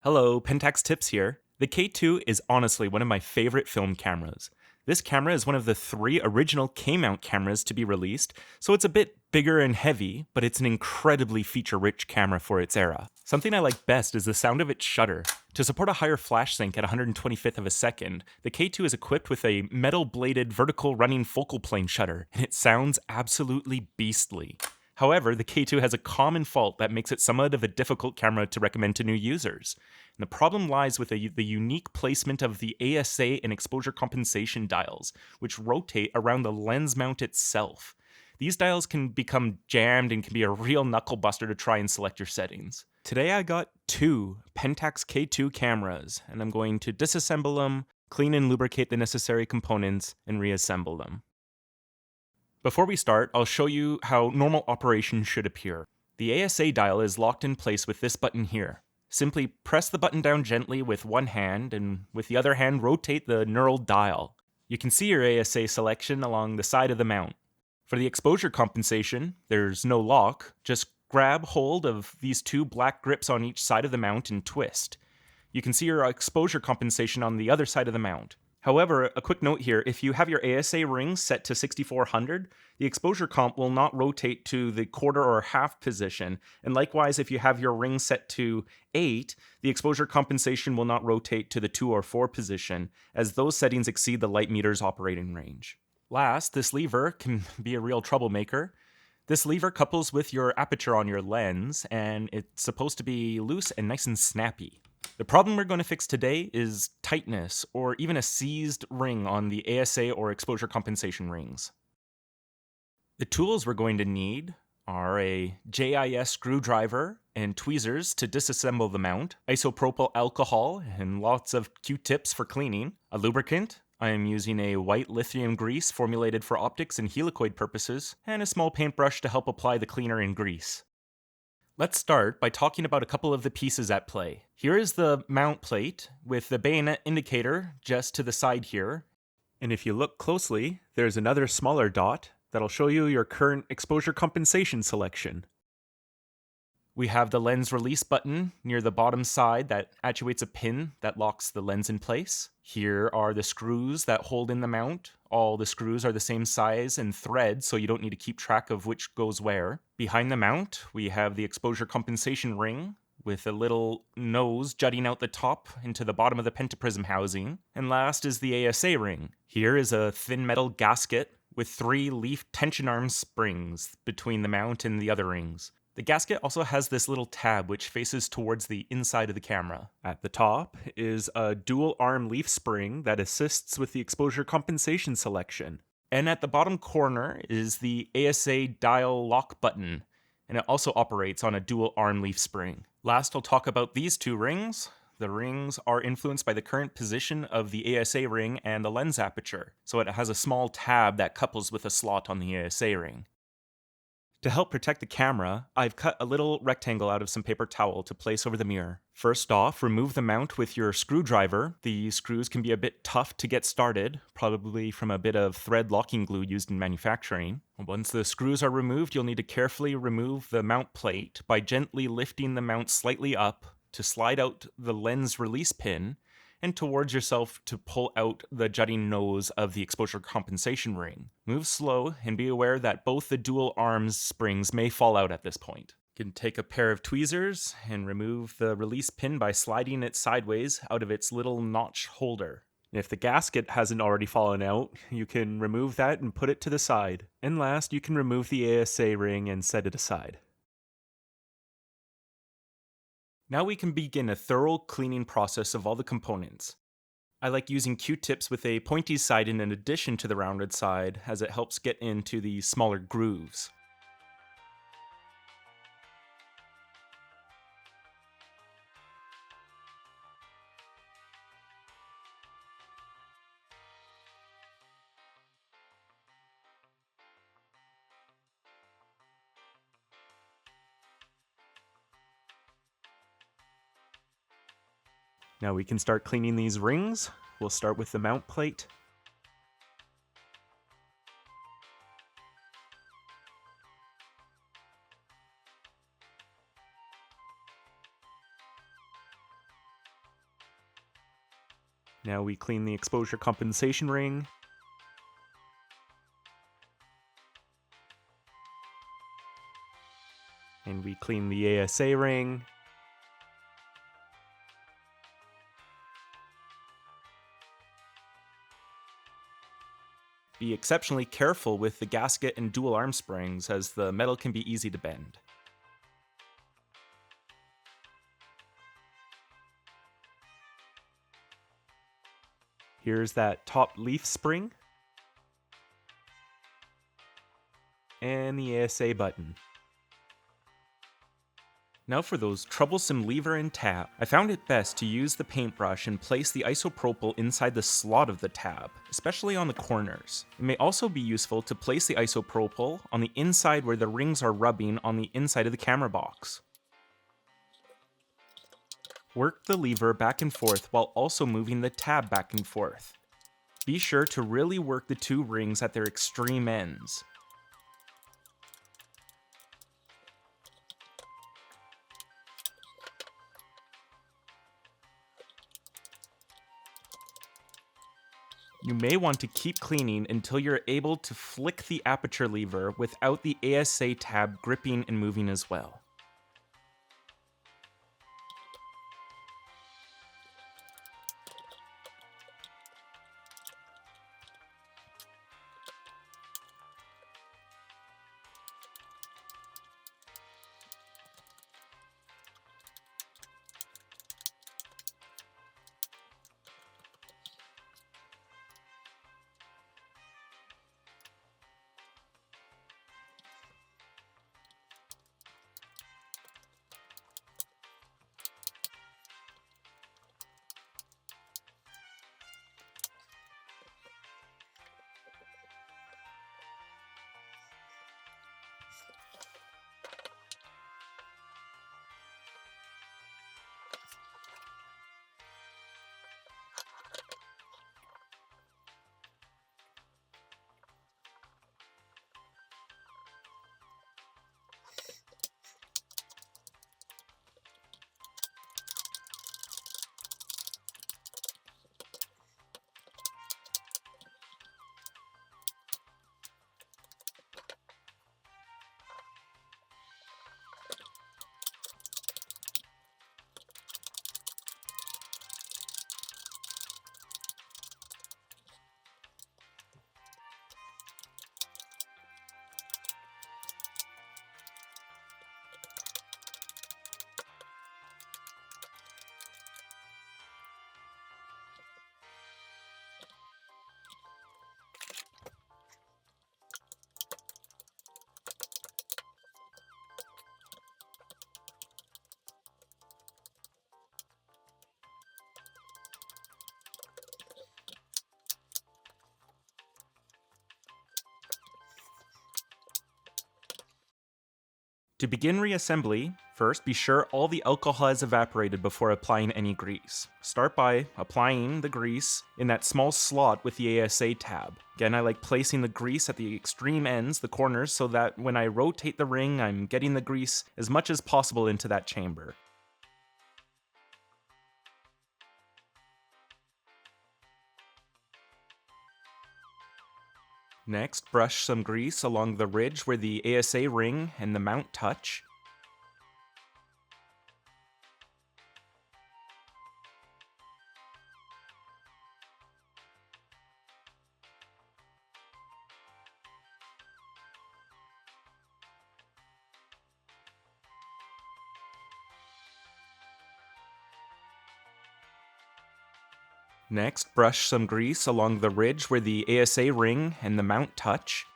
Hello, Pentax Tips here. The K2 is honestly one of my favorite film cameras. This camera is one of the 3 original K-mount cameras to be released, so it's a bit bigger and heavy, but it's an incredibly feature-rich camera for its era. Something I like best is the sound of its shutter. To support a higher flash sync at 125th of a second, the K2 is equipped with a metal-bladed vertical running focal plane shutter, and it sounds absolutely beastly. However, the K2 has a common fault that makes it somewhat of a difficult camera to recommend to new users. And the problem lies with the unique placement of the ASA and exposure compensation dials, which rotate around the lens mount itself. These dials can become jammed and can be a real knuckle buster to try and select your settings. Today I got 2 Pentax K2 cameras, and I'm going to disassemble them, clean and lubricate the necessary components, and reassemble them. Before we start, I'll show you how normal operation should appear. The ASA dial is locked in place with this button here. Simply press the button down gently with one hand, and with the other hand rotate the knurled dial. You can see your ASA selection along the side of the mount. For the exposure compensation, there's no lock, just grab hold of these 2 black grips on each side of the mount and twist. You can see your exposure compensation on the other side of the mount. However, a quick note here, if you have your ASA ring set to 6400, the exposure comp will not rotate to the quarter or half position, and likewise if you have your ring set to 8, the exposure compensation will not rotate to the 2 or 4 position, as those settings exceed the light meter's operating range. Last, this lever can be a real troublemaker. This lever couples with your aperture on your lens, and it's supposed to be loose and nice and snappy. The problem we're going to fix today is tightness, or even a seized ring on the ASA or exposure compensation rings. The tools we're going to need are a JIS screwdriver and tweezers to disassemble the mount, isopropyl alcohol and lots of Q-tips for cleaning, a lubricant. I am using a white lithium grease formulated for optics and helicoid purposes, and a small paintbrush to help apply the cleaner and grease. Let's start by talking about a couple of the pieces at play. Here is the mount plate with the bayonet indicator just to the side here. And if you look closely, there's another smaller dot that'll show you your current exposure compensation selection. We have the lens release button near the bottom side that actuates a pin that locks the lens in place. Here are the screws that hold in the mount. All the screws are the same size and thread, so you don't need to keep track of which goes where. Behind the mount, we have the exposure compensation ring with a little nose jutting out the top into the bottom of the pentaprism housing. And last is the ASA ring. Here is a thin metal gasket with 3 leaf tension arm springs between the mount and the other rings. The gasket also has this little tab which faces towards the inside of the camera. At the top is a dual arm leaf spring that assists with the exposure compensation selection. And at the bottom corner is the ASA dial lock button, and it also operates on a dual arm leaf spring. Last, I'll talk about these 2 rings. The rings are influenced by the current position of the ASA ring and the lens aperture, so it has a small tab that couples with a slot on the ASA ring. To help protect the camera, I've cut a little rectangle out of some paper towel to place over the mirror. First off, remove the mount with your screwdriver. The screws can be a bit tough to get started, probably from a bit of thread locking glue used in manufacturing. Once the screws are removed, you'll need to carefully remove the mount plate by gently lifting the mount slightly up to slide out the lens release pin, and towards yourself to pull out the jutting nose of the exposure compensation ring. Move slow and be aware that both the dual arms springs may fall out at this point. You can take a pair of tweezers and remove the release pin by sliding it sideways out of its little notch holder. If the gasket hasn't already fallen out, you can remove that and put it to the side. And last, you can remove the ASA ring and set it aside. Now we can begin a thorough cleaning process of all the components. I like using Q-tips with a pointy side in addition to the rounded side, as it helps get into the smaller grooves. Now we can start cleaning these rings. We'll start with the mount plate. Now we clean the exposure compensation ring. And we clean the ASA ring. Be exceptionally careful with the gasket and dual arm springs, as the metal can be easy to bend. Here's that top leaf spring. And the ASA button. Now for those troublesome lever and tab, I found it best to use the paintbrush and place the isopropyl inside the slot of the tab, especially on the corners. It may also be useful to place the isopropyl on the inside where the rings are rubbing on the inside of the camera box. Work the lever back and forth while also moving the tab back and forth. Be sure to really work the two rings at their extreme ends. You may want to keep cleaning until you're able to flick the aperture lever without the ASA tab gripping and moving as well. To begin reassembly, first be sure all the alcohol has evaporated before applying any grease. Start by applying the grease in that small slot with the ASA tab. Again, I like placing the grease at the extreme ends, the corners, so that when I rotate the ring, I'm getting the grease as much as possible into that chamber. Next, brush some grease along the ridge where the ASA ring and the mount touch. Next, brush some grease along the ridge where the ASA ring and the mount touch.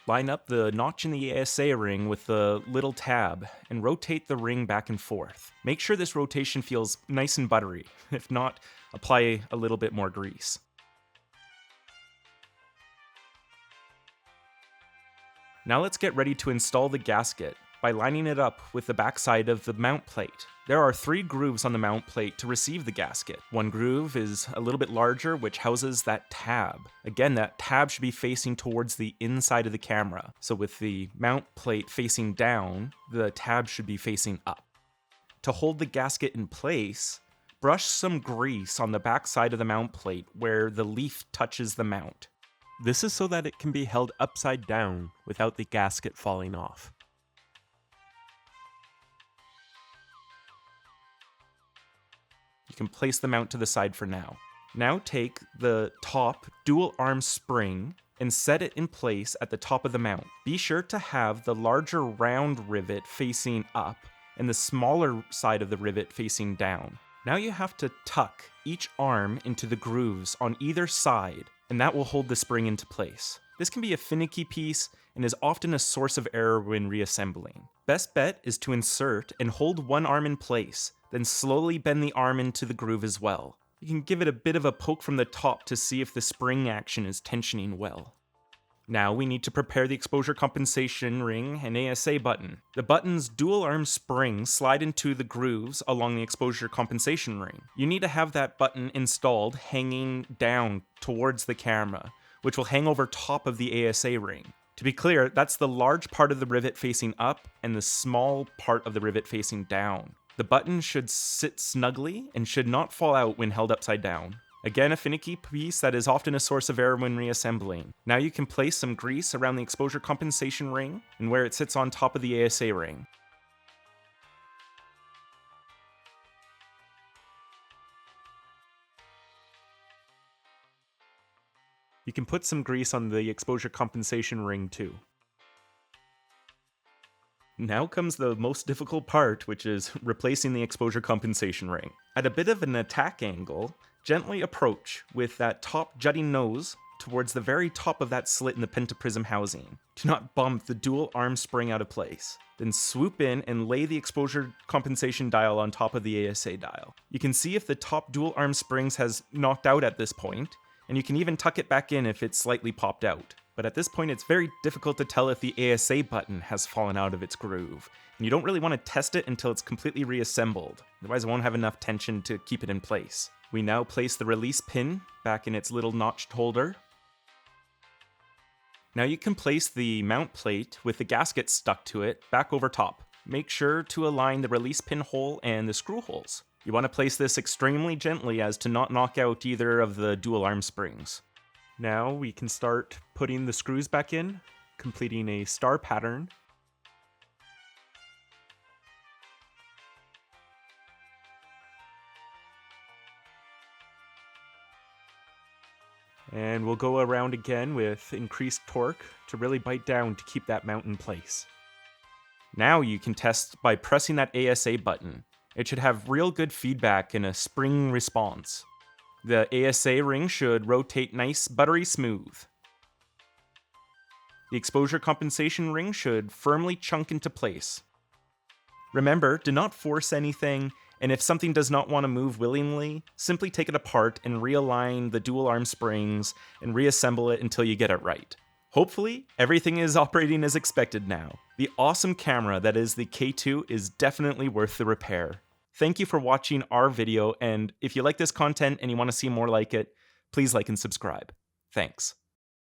Line up the notch in the ASA ring with the little tab and rotate the ring back and forth. Make sure this rotation feels nice and buttery. If not, apply a little bit more grease. Now let's get ready to install the gasket by lining it up with the backside of the mount plate. There are 3 grooves on the mount plate to receive the gasket. One groove is a little bit larger, which houses that tab. Again, that tab should be facing towards the inside of the camera. So with the mount plate facing down, the tab should be facing up. To hold the gasket in place, brush some grease on the back side of the mount plate where the leaf touches the mount. This is so that it can be held upside down without the gasket falling off. You can place the mount to the side for now. Now take the top dual arm spring and set it in place at the top of the mount. Be sure to have the larger round rivet facing up and the smaller side of the rivet facing down. Now you have to tuck each arm into the grooves on either side, and that will hold the spring into place. This can be a finicky piece and is often a source of error when reassembling. Best bet is to insert and hold one arm in place, then slowly bend the arm into the groove as well. You can give it a bit of a poke from the top to see if the spring action is tensioning well. Now we need to prepare the exposure compensation ring and ASA button. The button's dual arm springs slide into the grooves along the exposure compensation ring. You need to have that button installed hanging down towards the camera, which will hang over top of the ASA ring. To be clear, that's the large part of the rivet facing up and the small part of the rivet facing down. The button should sit snugly and should not fall out when held upside down. Again, a finicky piece that is often a source of error when reassembling. Now you can place some grease around the exposure compensation ring and where it sits on top of the ASA ring. You can put some grease on the exposure compensation ring too. Now comes the most difficult part, which is replacing the exposure compensation ring. At a bit of an attack angle, gently approach with that top jutting nose towards the very top of that slit in the pentaprism housing. Do not bump the dual arm spring out of place. Then swoop in and lay the exposure compensation dial on top of the ASA dial. You can see if the top dual arm springs has knocked out at this point, and you can even tuck it back in if it's slightly popped out. But at this point, it's very difficult to tell if the ASA button has fallen out of its groove. And you don't really want to test it until it's completely reassembled, otherwise it won't have enough tension to keep it in place. We now place the release pin back in its little notched holder. Now you can place the mount plate with the gasket stuck to it back over top. Make sure to align the release pin hole and the screw holes. You want to place this extremely gently as to not knock out either of the dual arm springs. Now we can start putting the screws back in, completing a star pattern. And we'll go around again with increased torque to really bite down to keep that mount in place. Now you can test by pressing that ASA button. It should have real good feedback and a spring response. The ASA ring should rotate nice, buttery smooth. The exposure compensation ring should firmly chunk into place. Remember, do not force anything, and if something does not want to move willingly, simply take it apart and realign the dual arm springs and reassemble it until you get it right. Hopefully, everything is operating as expected now. The awesome camera that is the K2 is definitely worth the repair. Thank you for watching our video, and if you like this content and you want to see more like it, please like and subscribe. Thanks.